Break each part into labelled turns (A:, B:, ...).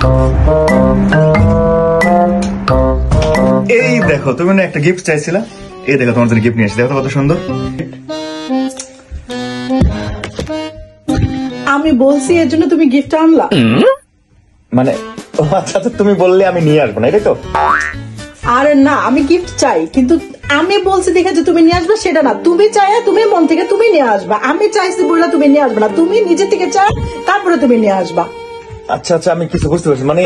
A: এই দেখো, তুমি না একটা গিফট চাইছিলা, এই দেখো তোমার জন্য গিফট নিয়ে এসেছি। দেখো কত সুন্দর।
B: আমি বলছি এর জন্য তুমি গিফট আনলা?
A: মানে আচ্ছা, তুমি বললে আমি নিয়ে আসবো না, এটাই তো?
B: আরে না, আমি গিফট চাই, কিন্তু আমি বলছি দেখে যে তুমি নিয়ে আসবে সেটা না। তুমি চাই, তুমি মন থেকে তুমি নিয়ে আসবা। আমি চাইছি বললে তুমি নিয়ে আসবে না, তুমি নিজে থেকে চাই তারপরে তুমি নিয়ে আসবা।
A: আচ্ছা আচ্ছা, আমি কিছু বুঝতে পারছি। মানে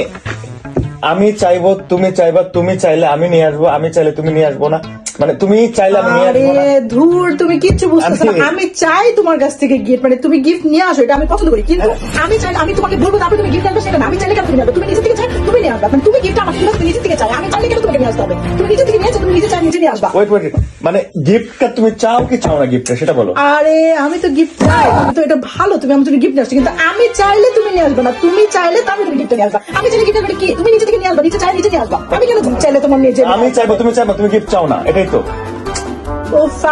A: আমি চাইবো, তুমি চাইবা, তুমি চাইলে আমি নিয়ে আসবো, আমি চাইলে তুমি নিয়ে আসবো না, মানে তুমি চাইলে আমি নিয়ে আসবো না।
B: ধুর, তুমি কিচ্ছু বুঝতেছো না। আমি চাই তোমার কাছ থেকে গিফট, মানে তুমি গিফট নিয়ে আসো, এটা আমি পছন্দ করি, কিন্তু আমি চাই আমি তোমাকে বলবো তারপরে তুমি গিফট আনবে সেটা না। আমি চাইলে কেন তুমি আনবে? তুমি নিজে থেকে চাই তুমি নিয়ে আসবা, মানে তুমি গিফট আমার তুমি নিজে থেকে চাই, আমি চাইলে কেন তোমাকে নিয়ে আসতে হবে? তুমি নিজে থেকে নিয়ে আসো, তুমি নিজে চাই নিজে নিয়ে আসবা।
A: ওয়েট ওয়েট, মানে গিফটটা তুমি চাও কি চাও না গিফটটা, সেটা বলো।
B: আরে আমি তো গিফট চাই, তুমি তো এটা ভালো, তুমি আমার জন্য গিফট নিয়ে আসছো, কিন্তু আমি চাইলে তুমি নিয়ে আসবে না। তুমি চাইলে তারপরে তুমি গিফট নিয়ে আসবা। আমি চাইলে গিফট আনবে কি? তুমি নিজে থেকে নিয়ে আসবা, নিজে চাই নিজে নিয়ে আসবা। আমি কেন চাইলে তোমার নিয়ে যাবো?
A: আমি চাইবো, তুমি চাইবা, তুমি গিফট চাও না, এটাই তো।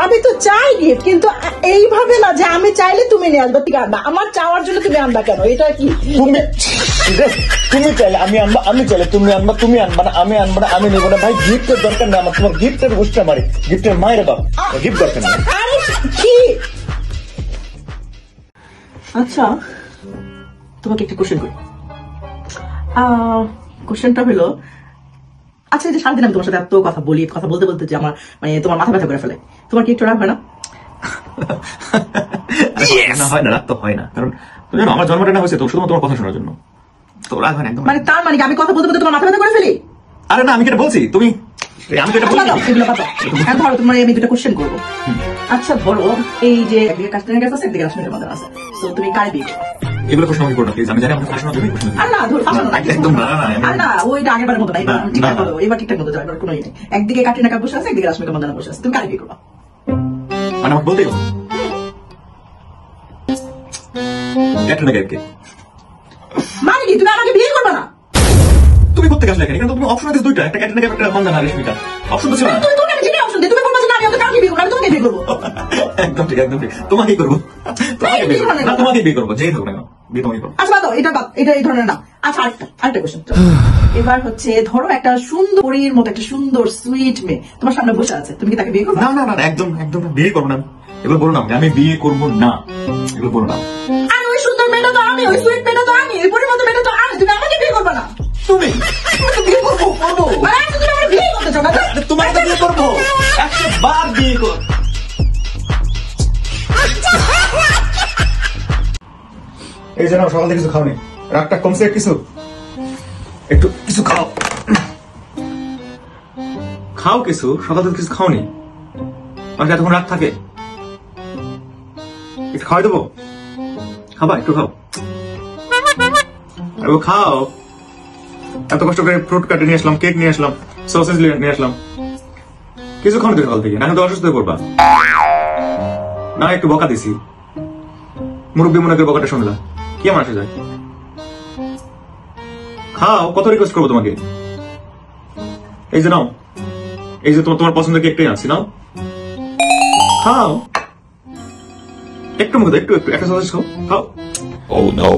B: আমি তো চাই গিফট, কিন্তু এইভাবে না যে আমি চাইলে তুমি নিয়ে আসবা, ঠিক আনবা। আমার চাওয়ার জন্য তুমি আনবা কেন? এটা কি?
A: তুমি চাইলে আমি আনবা, আমি চাইলে তুমি আনবা, তুমি আনবা না, আমি আনবা না, আমি নেবো না। ভাই গিফটের দরকার নেই আমার, তোমার গিফটের বুঝতে পারি, গিফটের মায়ের বাপ, গিফট দরকার নেই।
B: আরে কি? আচ্ছা, তোমাকে একটা কোশ্চেন করি। কোশ্চেনটা হলো, আচ্ছা এই যে সারাদিন আমি তোমার সাথে এত কথা বলি, কথা বলতে বলতে যে আমার মানে তোমার মাথা ব্যথা করে ফেলে, তোমার কি একটু রাগ হয় না?
A: হয় না, রাগ তো হয় না, কারণ তুমি জানো আমার জন্মটা না হয়েছে তো শুধুমাত্র তোমার কথা শোনার জন্য, তো রাগ হয় না একদম।
B: মানে তার মানে কি আমি কথা বলতে বলতে তোমার মাথা ব্যথা করে ফেলি?
A: আরে না, আমি কেটে বলছি, তুমি আমি তো এটা বলছি।
B: এখন ধরো তোমার আমি দুটো কোশ্চেন করবো। আচ্ছা ধরো, এই যে একদিকে কাস্টমার কাছে আছে, একদিকে রাশমিকের মধ্যে আছে, তো তুমি কার বিয়ে করো?
A: এগুলো প্রশ্ন আমি করো না প্লিজ, আমি জানি আমার প্রশ্ন তুমি প্রশ্ন দিও।
B: আর না ধরো
A: একদম না না,
B: আর না, ওইটা আগেরবারের মতো না, এবার ঠিকঠাক হলো, এবার ঠিকঠাক মতো যাবে, কোনো ইয়ে নেই। একদিকে কাটরিনা কাইফ বসে আছে, একদিকে রাশমিকা মান্দানা বসে আছে, তুমি কার বিয়ে করবা?
A: মানে আমাকে বলতেই হবে ক্যাটরিনা কাইফকে।
B: মানে কি তুমি আমাকে বিয়ে করবে না?
A: তুমি করতে গেছো এখানে, কিন্তু তুমি অপশন আছে দুইটা, একটা ক্যাটরিনা কাইফ, একটা মান্দানা রাশমিকা, অপশন তো ছিল না।
B: তুমি আমি যেটা অপশন দিই, তুমি বলবা যে না আমি ওকে কাকে বিয়ে করব, আমি তোমাকে বিয়ে করব।
A: একদম ঠিক, একদম ঠিক, তোমাকেই করবো, তোমাকে বিয়ে করবো না, তোমাকেই বিয়ে করবো, যেই হোক না কেন বিয়ে তোমাকেই করবো।
B: আচ্ছা বাদ দাও, এটা এই ধরনের না। আচ্ছা আরেকটা কোশ্চেন। এবার হচ্ছে ধরো একটা সুন্দরীর মতো একটা সুন্দর সুইট মেয়ে তোমার সামনে বসে আছে, তুমি কি তাকে বিয়ে করবে?
A: না না না, একদম একদম বিয়ে করবো না, এগুলো বলো না, আমি বিয়ে করবো না, এগুলো বলো না।
B: আর ওই সুন্দর মেয়েটা তো আমি, ওই সুইট মেয়েটা তো আমি, ওই পরিমতো মেয়েটা তো আমি, তুমি আমাকে বিয়ে করবে না?
A: তুমি বিয়ে করবো করবো,
B: তুমি আমার বিয়ে করতে চাও না?
A: তোমাকে তো বিয়ে করবো, একবার বিয়ে কর। এই জন্য সকাল থেকে কিছু খাওনি, রাগটা কমছে কিছু, একটু কিছু খাও, খাও কিছু, সকাল থেকে কিছু খাওনি, আর এতক্ষণ রাগ থাকে, একটু খাওয়াই দেবো, খাবা একটু খাও, খাও। এত কষ্ট করে ফ্রুট কাটে নিয়ে আসলাম, কেক নিয়ে আসলাম, সসেজ নিয়ে আসলাম, কিছু খাওনি তো সকাল থেকে, না তো অসুস্থ হয়ে পড়বা। না একটু বকা দিছি, মুরব্বী মনে করে বকাটা শুনলাম, কি আমার আসে যায়, খাও, কত রিকোয়েস্ট করবো তোমাকে। এই যে নাও, এই যে তোমার পছন্দের কেকটাই আনছি, নাও খাও, একটু মুখে একটু একটু একটা সসেজ খাও, খাও। Oh no.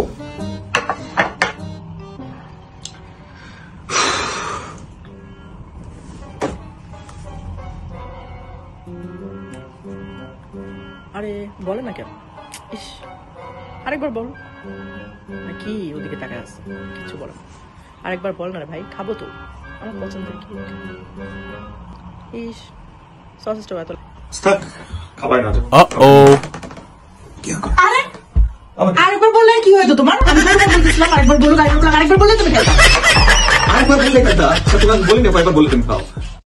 B: আরে বলে না কেন? ইস, আরেকবার বল নাকি ওদিকে টাকা আছে, কিছু বলো, আরেকবার বল না রে ভাই, খাবো তো, আমার পছন্দের কি। ইস, সসেজটা এত
A: স্টাক খাবার না।
B: আরে আরেকবার বললে কি হয়তো তোমার? আমি বারবার বলতেছিলাম আরেকবার বলো, আরেকবার বললে তুমি খাও।
A: আরেকবার বললে কথা, আচ্ছা তোমাকে বলি না, একবার বলে তুমি খাও।